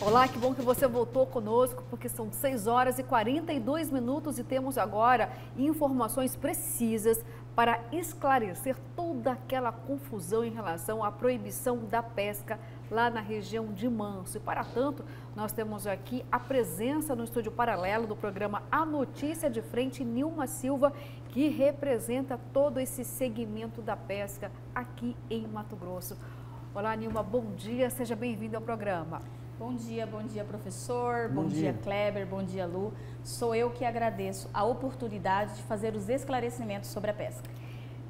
Olá, que bom que você voltou conosco, porque são 6 horas e 42 minutos e temos agora informações precisas para esclarecer toda aquela confusão em relação à proibição da pesca lá na região de Manso. E para tanto, nós temos aqui a presença no estúdio paralelo do programa A Notícia de Frente, Nilma Silva, que representa todo esse segmento da pesca aqui em Mato Grosso. Olá, Nilma, bom dia, seja bem-vindo ao programa. Bom dia, professor, bom dia, Kleber, bom dia, Lu. Sou eu que agradeço a oportunidade de fazer os esclarecimentos sobre a pesca.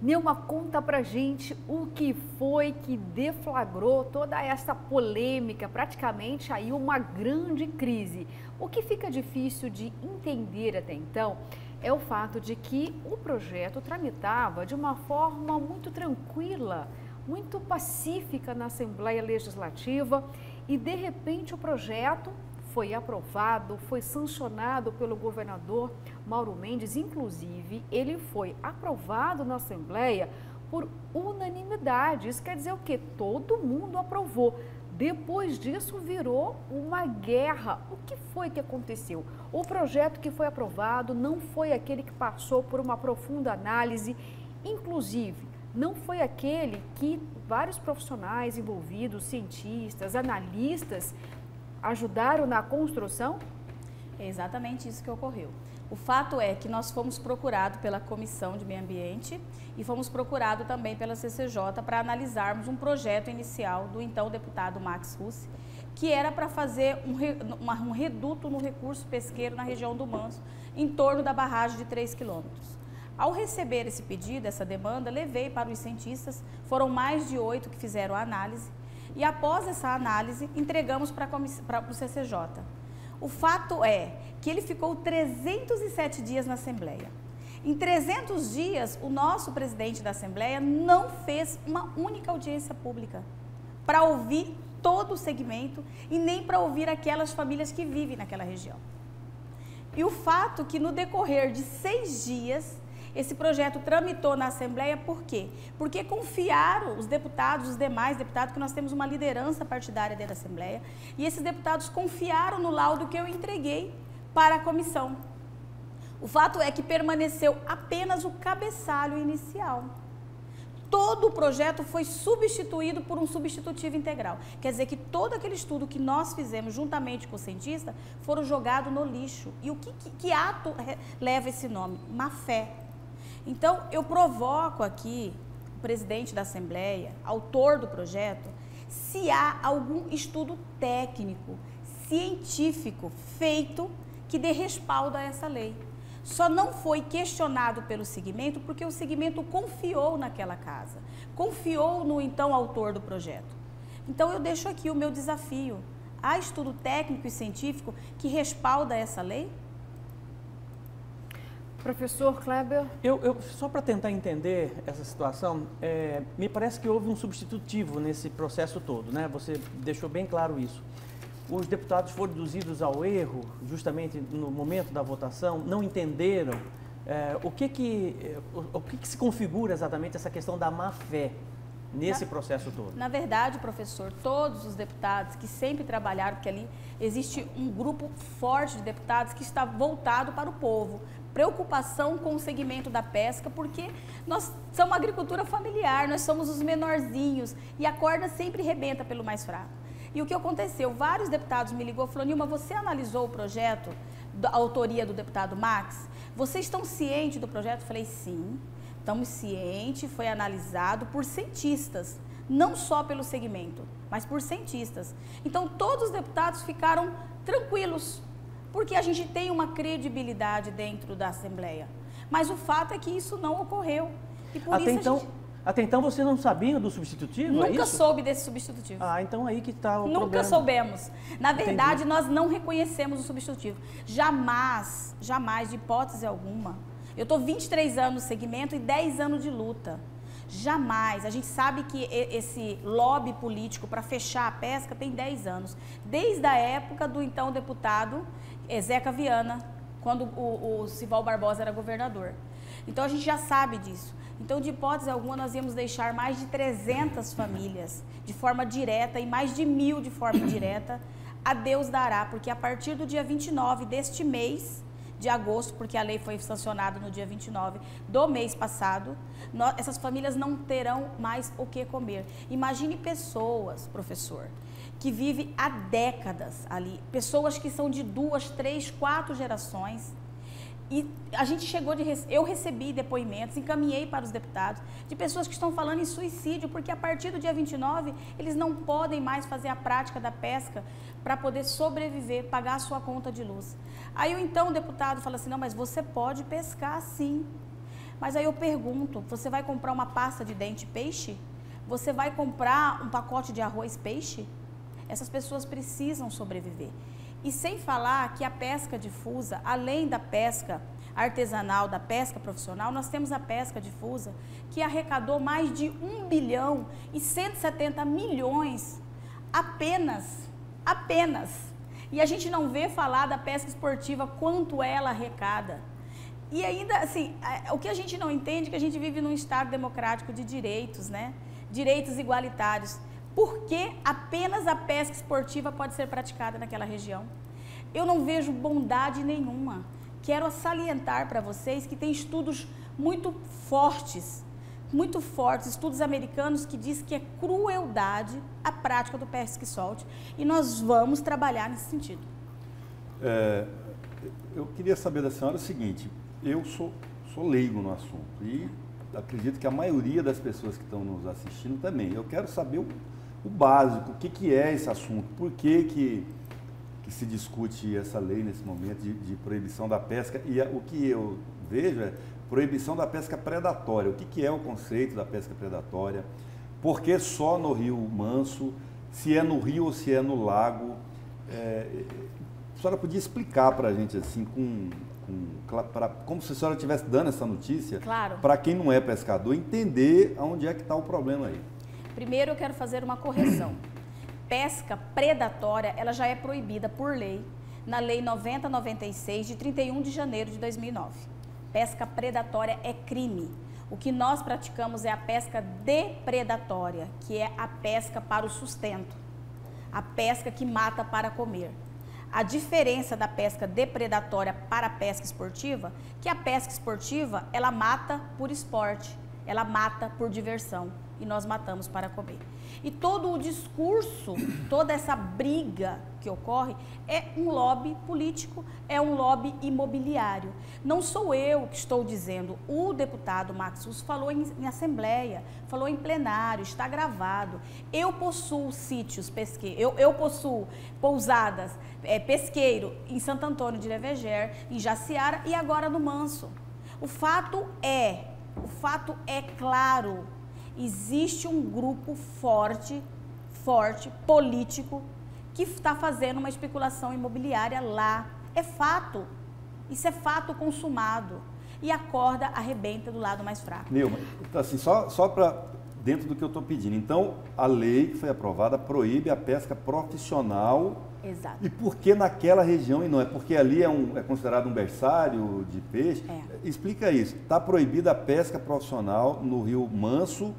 Nilma, conta pra gente o que foi que deflagrou toda essa polêmica, praticamente aí uma grande crise. O que fica difícil de entender até então é o fato de que o projeto tramitava de uma forma muito tranquila, muito pacífica na Assembleia Legislativa e, de repente, o projeto foi aprovado, foi sancionado pelo governador Mauro Mendes. Inclusive, ele foi aprovado na Assembleia por unanimidade. Isso quer dizer o quê? Todo mundo aprovou. Depois disso, virou uma guerra. O que foi que aconteceu? O projeto que foi aprovado não foi aquele que passou por uma profunda análise, inclusive, não foi aquele que vários profissionais envolvidos, cientistas, analistas, ajudaram na construção? É exatamente isso que ocorreu. O fato é que nós fomos procurados pela Comissão de Meio Ambiente e fomos procurados também pela CCJ para analisarmos um projeto inicial do então deputado Max Russi, que era para fazer um reduto no recurso pesqueiro na região do Manso, em torno da barragem de 3 quilômetros. Ao receber esse pedido, essa demanda, levei para os cientistas, foram mais de 8 que fizeram a análise, e após essa análise, entregamos para o CCJ. O fato é que ele ficou 307 dias na Assembleia. Em 300 dias, o nosso presidente da Assembleia não fez uma única audiência pública para ouvir todo o segmento e nem para ouvir aquelas famílias que vivem naquela região. E o fato que no decorrer de 6 dias, esse projeto tramitou na Assembleia, por quê? Porque confiaram os deputados, os demais deputados, que nós temos uma liderança partidária dentro da Assembleia, e esses deputados confiaram no laudo que eu entreguei para a comissão. O fato é que permaneceu apenas o cabeçalho inicial. Todo o projeto foi substituído por um substitutivo integral. Quer dizer que todo aquele estudo que nós fizemos juntamente com o cientista foram jogados no lixo. E o que ato leva esse nome? Má fé. Então, eu provoco aqui o presidente da Assembleia, autor do projeto, se há algum estudo técnico, científico, feito que dê respaldo a essa lei. Só não foi questionado pelo segmento porque o segmento confiou naquela casa, confiou no então autor do projeto. Então, eu deixo aqui o meu desafio. Há estudo técnico e científico que respalda essa lei? Professor Kleber? Só para tentar entender essa situação, me parece que houve um substitutivo nesse processo todo, né? Você deixou bem claro isso. Os deputados foram induzidos ao erro, justamente no momento da votação, não entenderam o que se configura exatamente essa questão da má-fé nesse processo todo. Na verdade, professor, todos os deputados que sempre trabalharam, porque ali existe um grupo forte de deputados que está voltado para o povo, preocupação com o segmento da pesca, porque nós somos agricultura familiar, nós somos os menorzinhos e a corda sempre rebenta pelo mais fraco. E o que aconteceu? Vários deputados me ligou e falaram: Nilma, você analisou o projeto, da autoria do deputado Max? Vocês estão cientes do projeto? Eu falei, sim, estamos cientes, foi analisado por cientistas, não só pelo segmento, mas por cientistas. Então, todos os deputados ficaram tranquilos, porque a gente tem uma credibilidade dentro da Assembleia. Mas o fato é que isso não ocorreu. E por Até então você não sabia do substitutivo? Nunca soube desse substitutivo. Ah, então aí que está o problema. Nunca soubemos. Na verdade, nós não reconhecemos o substitutivo. Jamais, de hipótese alguma. Eu estou 23 anos no segmento e 10 anos de luta. Jamais. A gente sabe que esse lobby político para fechar a pesca tem 10 anos. Desde a época do então deputado Zeca Viana, quando o Sival Barbosa era governador. Então a gente já sabe disso. Então, de hipótese alguma, nós íamos deixar mais de 300 famílias de forma direta e mais de 1.000 de forma indireta a Deus dará, porque a partir do dia 29 deste mês de agosto, porque a lei foi sancionada no dia 29 do mês passado, essas famílias não terão mais o que comer. Imagine pessoas, professor, que vivem há décadas ali, pessoas que são de 2, 3, 4 gerações. E a gente eu recebi depoimentos, encaminhei para os deputados, de pessoas que estão falando em suicídio, porque a partir do dia 29, eles não podem mais fazer a prática da pesca para poder sobreviver, pagar a sua conta de luz. Aí então o deputado fala assim, não, mas você pode pescar sim. Mas aí eu pergunto, você vai comprar uma pasta de dente peixe? Você vai comprar um pacote de arroz peixe? Essas pessoas precisam sobreviver. E sem falar que a pesca difusa, além da pesca artesanal, da pesca profissional, nós temos a pesca difusa, que arrecadou mais de 1 bilhão e 170 milhões apenas. E a gente não vê falar da pesca esportiva, quanto ela arrecada. E ainda, assim, o que a gente não entende é que a gente vive num Estado democrático de direitos, né? Direitos igualitários. Por que apenas a pesca esportiva pode ser praticada naquela região? Eu não vejo bondade nenhuma. Quero salientar para vocês que tem estudos muito fortes, estudos americanos que dizem que é crueldade a prática do pesca e solte, e nós vamos trabalhar nesse sentido. Eu queria saber da senhora o seguinte, eu sou leigo no assunto e acredito que a maioria das pessoas que estão nos assistindo também. Eu quero saber o básico, o que é esse assunto, por que se discute essa lei nesse momento de proibição da pesca, e o que eu vejo é proibição da pesca predatória. O que é o conceito da pesca predatória? Por que só no Rio Manso? Se é no rio ou se é no lago? A senhora podia explicar para a gente assim, como se a senhora estivesse dando essa notícia, claro, para quem não é pescador, entender onde é que está o problema aí. Primeiro eu quero fazer uma correção. Pesca predatória, ela já é proibida por lei, na Lei 9096, de 31 de janeiro de 2009. Pesca predatória é crime. O que nós praticamos é a pesca depredatória, que é a pesca para o sustento, a pesca que mata para comer. A diferença da pesca depredatória para a pesca esportiva, que a pesca esportiva, ela mata por esporte, ela mata por diversão. E nós matamos para comer. E todo o discurso, toda essa briga que ocorre é um lobby político, é um lobby imobiliário. Não sou eu que estou dizendo, o deputado Max Russo falou em assembleia, falou em plenário, está gravado. Eu possuo sítios pesqueiros, eu possuo pousadas, pesqueiro em Santo Antônio de Leveger, em Jaciara e agora no Manso. O fato é claro, existe um grupo forte, político, que está fazendo uma especulação imobiliária lá. É fato. Isso é fato consumado. E a corda arrebenta do lado mais fraco. Nilma, assim, só para dentro do que eu estou pedindo. Então, a lei que foi aprovada proíbe a pesca profissional. Exato. E por que naquela região e não? É porque ali é considerado um berçário de peixe? Explica isso. Está proibida a pesca profissional no Rio Manso,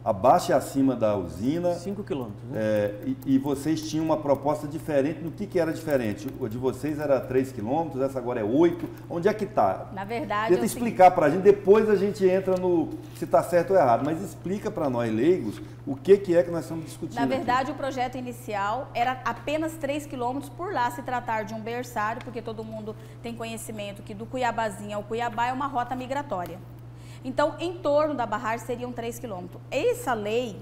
abaixo e acima da usina. 5 quilômetros, né? E vocês tinham uma proposta diferente. No que era diferente? O de vocês era 3 quilômetros, essa agora é 8. Onde é que está? Na verdade, tenta explicar para a gente, depois a gente entra no se está certo ou errado. Mas explica para nós leigos o que é que nós estamos discutindo. Na verdade, aqui. O projeto inicial era apenas 3 quilômetros, por lá se tratar de um berçário, porque todo mundo tem conhecimento que do Cuiabazinho ao Cuiabá é uma rota migratória. Então, em torno da barragem seriam 3 quilômetros. Essa lei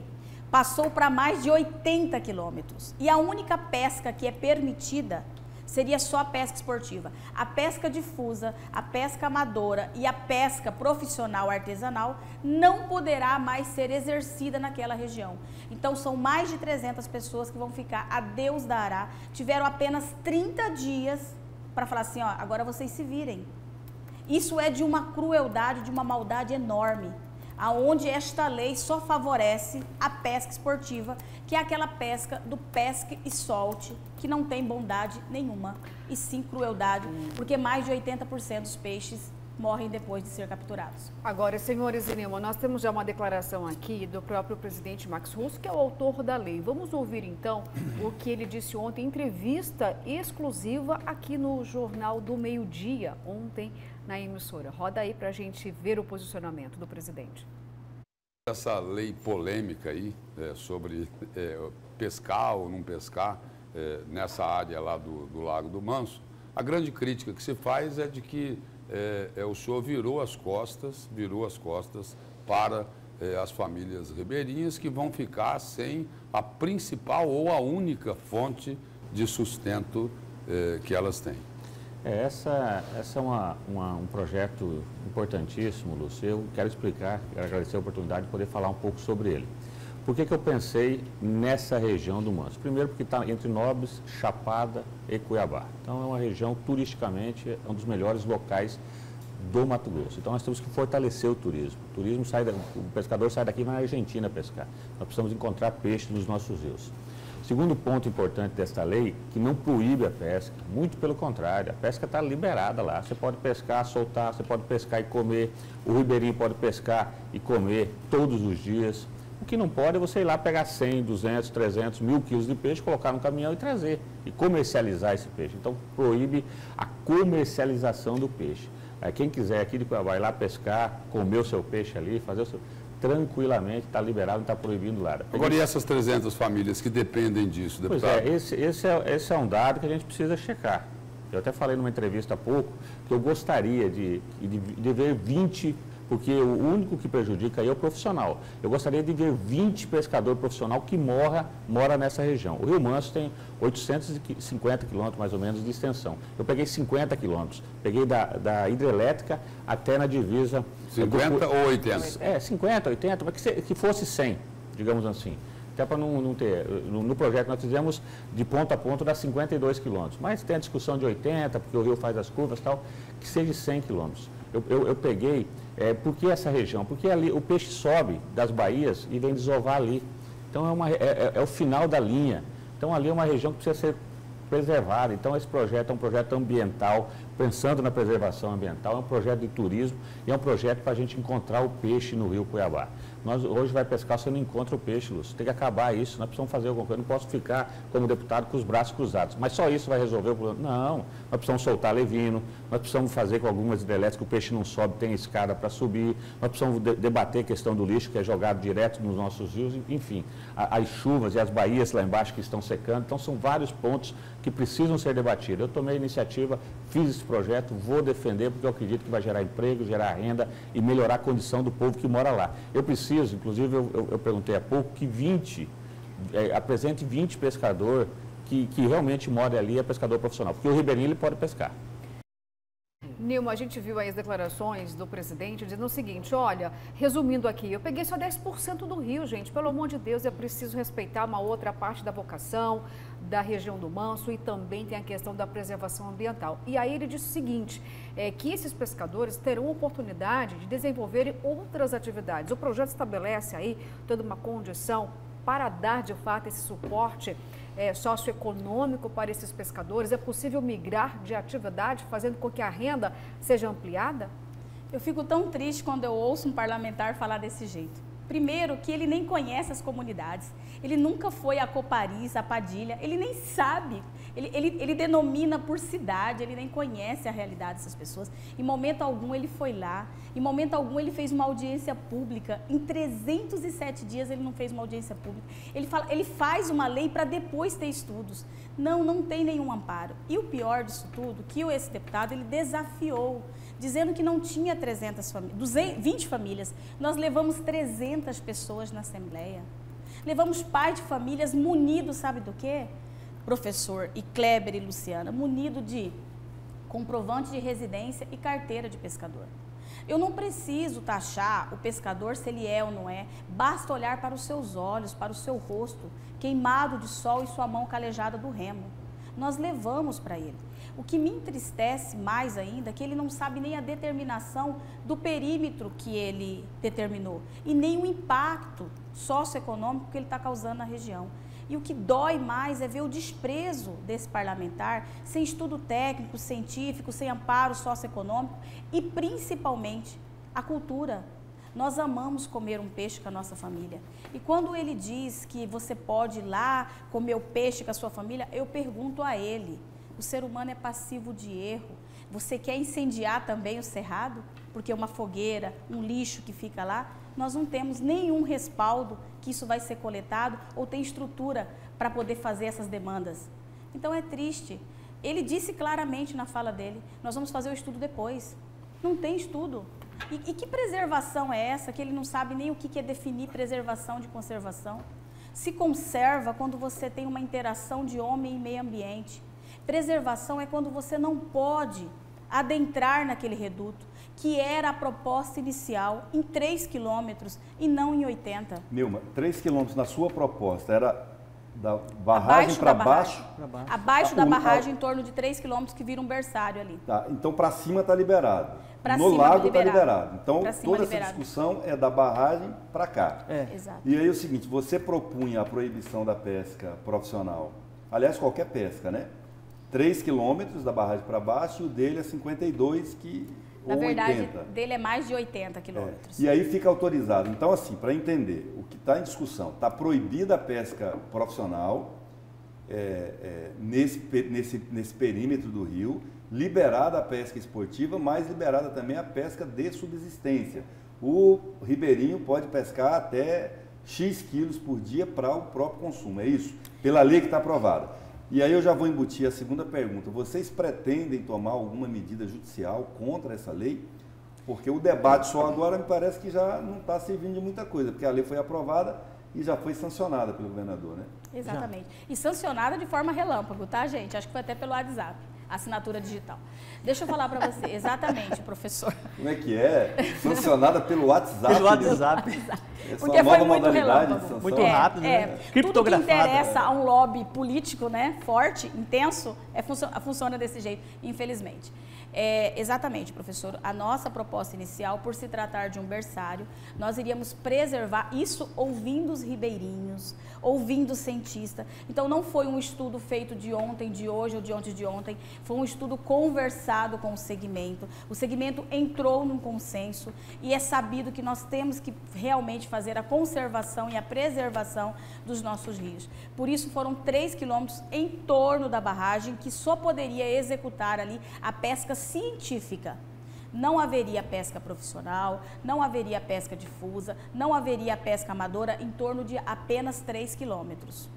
passou para mais de 80 quilômetros. E a única pesca que é permitida seria só a pesca esportiva. A pesca difusa, a pesca amadora e a pesca profissional artesanal não poderá mais ser exercida naquela região. Então, são mais de 300 pessoas que vão ficar a Deus dará. Tiveram apenas 30 dias para falar assim, ó, agora vocês se virem. Isso é de uma crueldade, de uma maldade enorme, aonde esta lei só favorece a pesca esportiva, que é aquela pesca do pesca e solte, que não tem bondade nenhuma, e sim crueldade, porque mais de 80% dos peixes morrem depois de ser capturados. Agora, senhores e Nilma, nós temos já uma declaração aqui do próprio presidente Max Russo, que é o autor da lei. Vamos ouvir, então, o que ele disse ontem em entrevista exclusiva aqui no Jornal do Meio-Dia, ontem na emissora. Roda aí para a gente ver o posicionamento do presidente. Essa lei polêmica aí sobre pescar ou não pescar nessa área lá do Lago do Manso, a grande crítica que se faz é de que o senhor virou as costas para as famílias ribeirinhas que vão ficar sem a principal ou a única fonte de sustento que elas têm. Essa é um projeto importantíssimo, Lúcio. Eu quero explicar, quero agradecer a oportunidade de poder falar um pouco sobre ele. Por que eu pensei nessa região do Manso? Primeiro porque está entre Nobres, Chapada e Cuiabá. Então é uma região, turisticamente, um dos melhores locais do Mato Grosso. Então nós temos que fortalecer o turismo. O pescador sai daqui e vai na Argentina pescar. Nós precisamos encontrar peixe nos nossos rios. Segundo ponto importante desta lei, que não proíbe a pesca, muito pelo contrário, a pesca está liberada lá. Você pode pescar, soltar, você pode pescar e comer, o ribeirinho pode pescar e comer todos os dias. O que não pode é você ir lá pegar 100, 200, 300, 1000 quilos de peixe, colocar no caminhão e trazer, e comercializar esse peixe. Então, proíbe a comercialização do peixe. Aí, quem quiser aqui de Cuiabá ir lá pescar, comer o seu peixe ali, fazer o seu... tranquilamente, está liberado, não está proibindo nada. Agora, e essas 300 famílias que dependem disso, deputado? Pois esse é um dado que a gente precisa checar. Eu até falei numa entrevista há pouco que eu gostaria de ver 20, porque o único que prejudica aí é o profissional. Eu gostaria de ver 20 pescadores profissionais que mora nessa região. O Rio Manso tem 850 quilômetros, mais ou menos, de extensão. Eu peguei 50 quilômetros. Peguei da hidrelétrica até na divisa... 50 ou 80? 50, 80, mas que fosse 100, digamos assim. Até para não ter... No projeto nós fizemos de ponto a ponto dá 52 quilômetros. Mas tem a discussão de 80, porque o rio faz as curvas e tal, que seja 100 quilômetros. Eu peguei... por que essa região? Porque ali o peixe sobe das baías e vem desovar ali. Então é o final da linha. Então ali é uma região que precisa ser preservada. Então esse projeto é um projeto ambiental, pensando na preservação ambiental, é um projeto de turismo e é um projeto para a gente encontrar o peixe no rio Cuiabá. Nós hoje vai pescar, você não encontra o peixe, Lúcio. Tem que acabar isso, nós precisamos fazer alguma coisa. Eu não posso ficar como deputado com os braços cruzados. Mas só isso vai resolver o problema? Não, nós precisamos soltar levino, nós precisamos fazer com algumas hidrelétricas que o peixe não sobe, tem escada para subir, nós precisamos debater a questão do lixo que é jogado direto nos nossos rios, enfim, as chuvas e as baías lá embaixo que estão secando. Então são vários pontos que precisam ser debatidos. Eu tomei a iniciativa, fiz esse projeto, vou defender porque eu acredito que vai gerar emprego, gerar renda e melhorar a condição do povo que mora lá. Eu preciso, inclusive eu perguntei há pouco, que apresente 20 pescadores que realmente moram ali, é pescador profissional, porque o ribeirinho ele pode pescar. Nilma, a gente viu aí as declarações do presidente dizendo o seguinte, olha, resumindo aqui, eu peguei só 10% do rio, gente, pelo amor de Deus, é preciso respeitar uma outra parte da vocação da região do Manso e também tem a questão da preservação ambiental. E aí ele disse o seguinte, que esses pescadores terão oportunidade de desenvolverem outras atividades. O projeto estabelece aí toda uma condição para dar de fato esse suporte socioeconômico para esses pescadores. É possível migrar de atividade, fazendo com que a renda seja ampliada? Eu fico tão triste quando eu ouço um parlamentar falar desse jeito. Primeiro, que ele nem conhece as comunidades, ele nunca foi a Copariz, a Padilha, ele nem sabe, ele denomina por cidade, ele nem conhece a realidade dessas pessoas. Em momento algum ele foi lá, em momento algum ele fez uma audiência pública, em 307 dias ele não fez uma audiência pública. Ele faz uma lei para depois ter estudos. Não tem nenhum amparo. E o pior disso tudo, que esse deputado ele desafiou, dizendo que não tinha 300 famílias, 20 famílias. Nós levamos 300 pessoas na Assembleia. Levamos pais de famílias munidos, sabe do quê? Professor e Kleber e Luciana, munido de comprovante de residência e carteira de pescador. Eu não preciso taxar o pescador se ele é ou não é, basta olhar para os seus olhos, para o seu rosto, queimado de sol e sua mão calejada do remo. Nós levamos para ele. O que me entristece mais ainda é que ele não sabe nem a determinação do perímetro que ele determinou e nem o impacto socioeconômico que ele está causando na região. E o que dói mais é ver o desprezo desse parlamentar, sem estudo técnico, científico, sem amparo socioeconômico e principalmente a cultura. Nós amamos comer um peixe com a nossa família. E quando ele diz que você pode ir lá comer o peixe com a sua família, eu pergunto a ele, o ser humano é passivo de erro. Você quer incendiar também o cerrado? Porque uma fogueira, um lixo que fica lá, nós não temos nenhum respaldo que isso vai ser coletado ou tem estrutura para poder fazer essas demandas. Então é triste. Ele disse claramente na fala dele, nós vamos fazer o estudo depois. Não tem estudo. E que preservação é essa que ele não sabe nem o que é definir preservação de conservação? Se conserva quando você tem uma interação de homem e meio ambiente. Preservação é quando você não pode adentrar naquele reduto, que era a proposta inicial, em 3 quilômetros e não em 80. Nilma, 3 quilômetros na sua proposta era da barragem para baixo? Abaixo da barragem, em torno de 3 quilômetros, que vira um berçário ali. Tá, então para cima está liberado. Pra no cima lago está liberado. Então toda liberado. essa discussão é da barragem para cá. Exato. E aí é o seguinte, você propunha a proibição da pesca profissional, aliás, qualquer pesca, né? 3 quilômetros da barragem para baixo e o dele é 52 Na ou verdade, 80. Dele é mais de 80 quilômetros. E aí fica autorizado. Então, assim, para entender, o que está em discussão, está proibida a pesca profissional nesse perímetro do rio, liberada a pesca esportiva, mas liberada também a pesca de subsistência. O ribeirinho pode pescar até X quilos por dia para o próprio consumo, é isso? Pela lei que está aprovada. E aí eu já vou embutir a segunda pergunta. Vocês pretendem tomar alguma medida judicial contra essa lei? Porque o debate só agora me parece que já não está servindo de muita coisa, porque a lei foi aprovada e já foi sancionada pelo governador, né? Exatamente. E sancionada de forma relâmpago, tá, gente? Acho que foi até pelo WhatsApp, assinatura digital. Deixa eu falar para você. Exatamente, professor. Como é que é? Sancionada pelo WhatsApp. Pelo WhatsApp. Porque foi muito relâmpago. Muito rápido, né? Tudo que interessa a um lobby político, né, forte, intenso, funciona desse jeito, infelizmente. Exatamente, professor. A nossa proposta inicial, por se tratar de um berçário, nós iríamos preservar isso ouvindo os ribeirinhos, ouvindo o cientista. Então, não foi um estudo feito de ontem, de hoje ou de ontem de ontem, foi um estudo conversado com o segmento. O segmento entrou num consenso e é sabido que nós temos que realmente fazer a conservação e a preservação dos nossos rios. Por isso, foram 3 quilômetros em torno da barragem que só poderia executar ali a pesca científica. Não haveria pesca profissional, não haveria pesca difusa, não haveria pesca amadora em torno de apenas 3 quilômetros.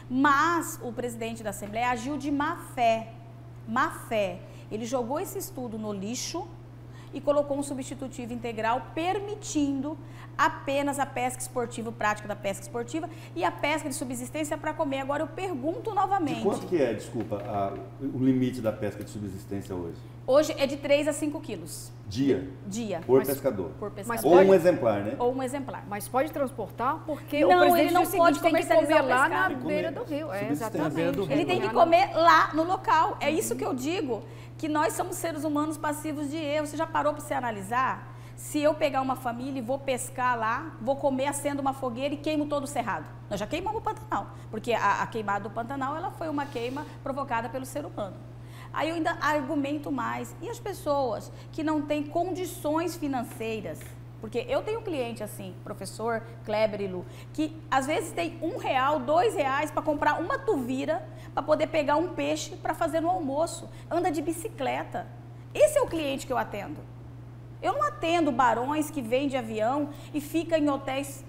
Mas o presidente da Assembleia agiu de má fé. Má fé. Ele jogou esse estudo no lixo e colocou um substitutivo integral permitindo apenas a pesca esportiva, prática da pesca esportiva e a pesca de subsistência para comer. Agora eu pergunto novamente. De quanto que é, desculpa, o limite da pesca de subsistência hoje? Hoje é de 3 a 5 quilos. Dia? Dia. Por pescador? Por pescador. Ou um exemplar, né? Ou um exemplar. Mas pode transportar? Porque Não, o presidente ele não disse o pode seguinte, tem que comer comercializar o lá na pescado. beira do rio. Subsistência. Na beira do rio. Ele tem que comer lá no local. É isso que eu digo, que nós somos seres humanos passivos de erro. Você já parou para você analisar? Se eu pegar uma família e vou pescar lá, vou comer, acendo uma fogueira e queimo todo o cerrado. Nós já queimamos o Pantanal, porque a queimada do Pantanal ela foi uma queima provocada pelo ser humano. Aí eu ainda argumento mais. E as pessoas que não têm condições financeiras? Porque eu tenho um cliente assim, professor Kleber e Lu, que às vezes tem R$1, R$2 para comprar uma tuvira para poder pegar um peixe para fazer no almoço. Anda de bicicleta. Esse é o cliente que eu atendo. Eu não atendo barões que vêm de avião e ficam em hotéis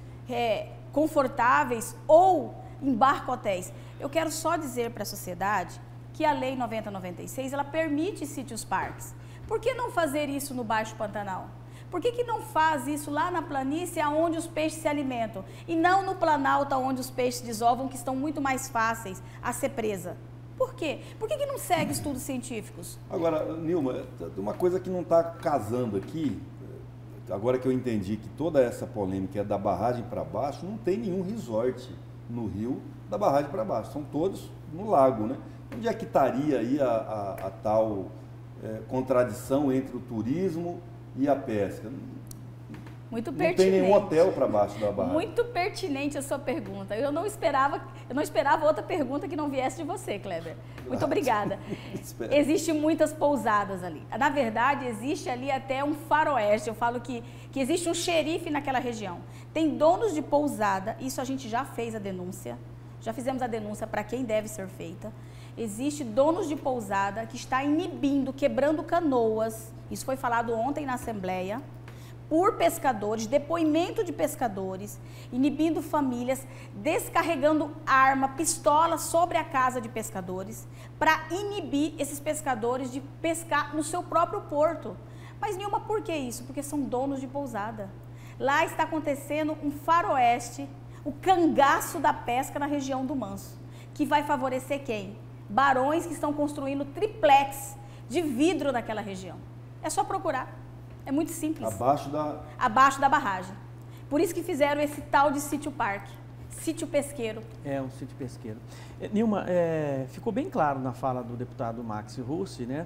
confortáveis ou em barco-hotéis. Eu quero só dizer para a sociedade que a Lei 9096, ela permite sítios parques. Por que não fazer isso no Baixo Pantanal? Por que não faz isso lá na planície, onde os peixes se alimentam? E não no Planalto, onde os peixes desovam, que estão muito mais fáceis a ser presa? Por quê? Por que não segue estudos científicos? Agora, Nilma, uma coisa que não está casando aqui, agora que eu entendi que toda essa polêmica é da barragem para baixo, não tem nenhum resort no rio da barragem para baixo, são todos no lago, né? Onde é que estaria aí a tal contradição entre o turismo e a pesca? Muito Não pertinente. tem nenhum hotel para baixo da barragem. Muito pertinente a sua pergunta. Eu não esperava outra pergunta que não viesse de você, Kleber. Muito obrigada. Existem muitas pousadas ali. Na verdade, existe ali até um faroeste. Eu falo que existe um xerife naquela região. Tem donos de pousada, isso a gente já fez a denúncia. Já fizemos a denúncia para quem deve ser feita. Existe donos de pousada que está inibindo, quebrando canoas. Isso foi falado ontem na Assembleia. Por pescadores, depoimento de pescadores, inibindo famílias, descarregando arma, pistola sobre a casa de pescadores, para inibir esses pescadores de pescar no seu próprio porto. Mas, Nilma, por que isso? Porque são donos de pousada. Lá está acontecendo um faroeste, o cangaço da pesca na região do Manso, que vai favorecer quem? Barões que estão construindo triplex de vidro naquela região. É só procurar. É muito simples. Abaixo da barragem. Por isso que fizeram esse tal de sítio parque, sítio pesqueiro. É, um sítio pesqueiro. Nilma, ficou bem claro na fala do deputado Max Russi, né,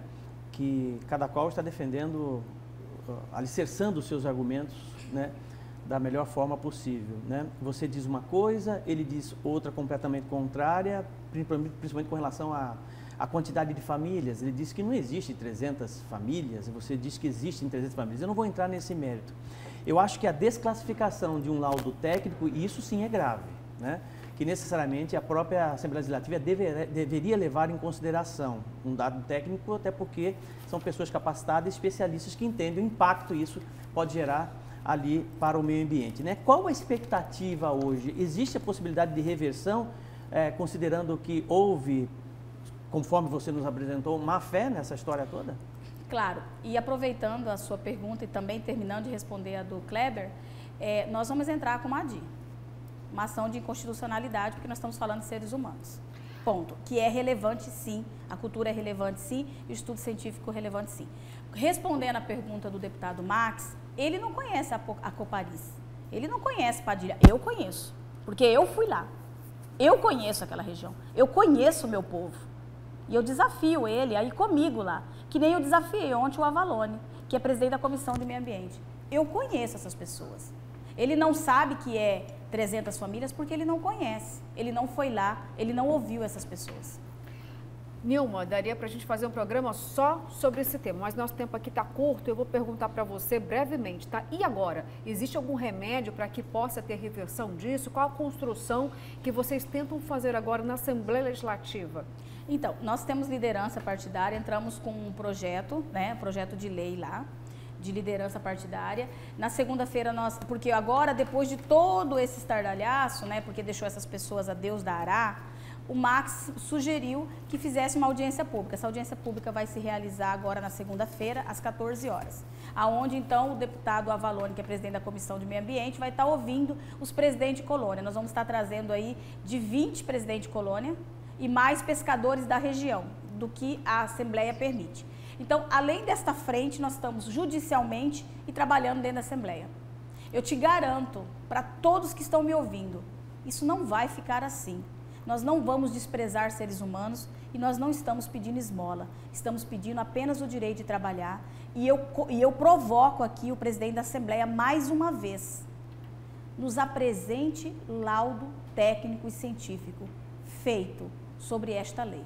que cada qual está defendendo, alicerçando os seus argumentos, né, da melhor forma possível, né? Você diz uma coisa, ele diz outra completamente contrária, principalmente com relação a quantidade de famílias. Ele disse que não existe 300 famílias, você diz que existem 300 famílias. Eu não vou entrar nesse mérito. Eu acho que a desclassificação de um laudo técnico, isso sim é grave, né? Que necessariamente a própria Assembleia Legislativa deveria levar em consideração um dado técnico, até porque são pessoas capacitadas e especialistas que entendem o impacto que isso pode gerar ali para o meio ambiente, né? Qual a expectativa hoje? Existe a possibilidade de reversão, considerando que houve, conforme você nos apresentou, má fé nessa história toda? Claro, e aproveitando a sua pergunta e também terminando de responder a do Kleber, nós vamos entrar com uma ADI, uma ação de inconstitucionalidade, porque nós estamos falando de seres humanos. Ponto. Que é relevante sim, a cultura é relevante sim, e o estudo científico é relevante sim. Respondendo à pergunta do deputado Max, ele não conhece a Copariz, ele não conhece Padilha, eu conheço, porque eu fui lá, eu conheço aquela região, eu conheço o meu povo. E eu desafio ele a ir comigo lá, que nem eu desafiei ontem o Avalone, que é presidente da Comissão de Meio Ambiente. Eu conheço essas pessoas. Ele não sabe que é 300 famílias porque ele não conhece, ele não foi lá, ele não ouviu essas pessoas. Nilma, daria para a gente fazer um programa só sobre esse tema, mas nosso tempo aqui está curto, eu vou perguntar para você brevemente, tá? E agora, existe algum remédio para que possa ter reversão disso? Qual a construção que vocês tentam fazer agora na Assembleia Legislativa? Então, nós temos liderança partidária, entramos com um projeto, né, projeto de lei lá, de liderança partidária. Na segunda-feira porque agora, depois de todo esse estardalhaço, né, porque deixou essas pessoas a Deus dará, o Max sugeriu que fizesse uma audiência pública. Essa audiência pública vai se realizar agora na segunda-feira, às 14 horas. Aonde, então, o deputado Avalone, que é presidente da Comissão de Meio Ambiente, vai estar ouvindo os presidentes de colônia. Nós vamos estar trazendo aí de 20 presidentes de colônia e mais pescadores da região, do que a Assembleia permite. Então, além desta frente, nós estamos judicialmente e trabalhando dentro da Assembleia. Eu te garanto, para todos que estão me ouvindo, isso não vai ficar assim. Nós não vamos desprezar seres humanos e nós não estamos pedindo esmola. Estamos pedindo apenas o direito de trabalhar. E eu provoco aqui o presidente da Assembleia mais uma vez. Nos apresente laudo técnico e científico feito sobre esta lei.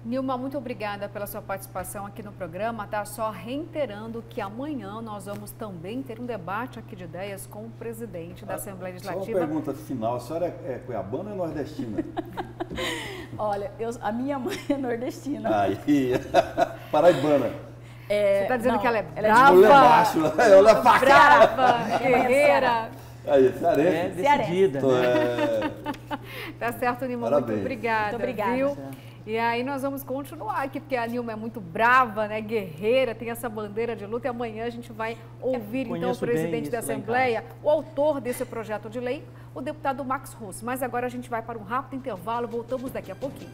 Nilma, muito obrigada pela sua participação aqui no programa, tá? Só reiterando que amanhã nós vamos também ter um debate aqui de ideias com o presidente da Assembleia Legislativa. Só uma pergunta final, a senhora é cuiabana ou nordestina? Olha, a minha mãe é nordestina. Aí, paraibana. Você está dizendo que ela é brava? Ela é brava, guerreira. Aí, cearense. Decidida. Tá certo, Nilma, parabéns. muito obrigada. Muito obrigada. Viu? E aí nós vamos continuar aqui, porque a Nilma é muito brava, né, guerreira, tem essa bandeira de luta, e amanhã a gente vai ouvir então o presidente da Assembleia, o autor desse projeto de lei, o deputado Max Russi. Mas agora a gente vai para um rápido intervalo, voltamos daqui a pouquinho.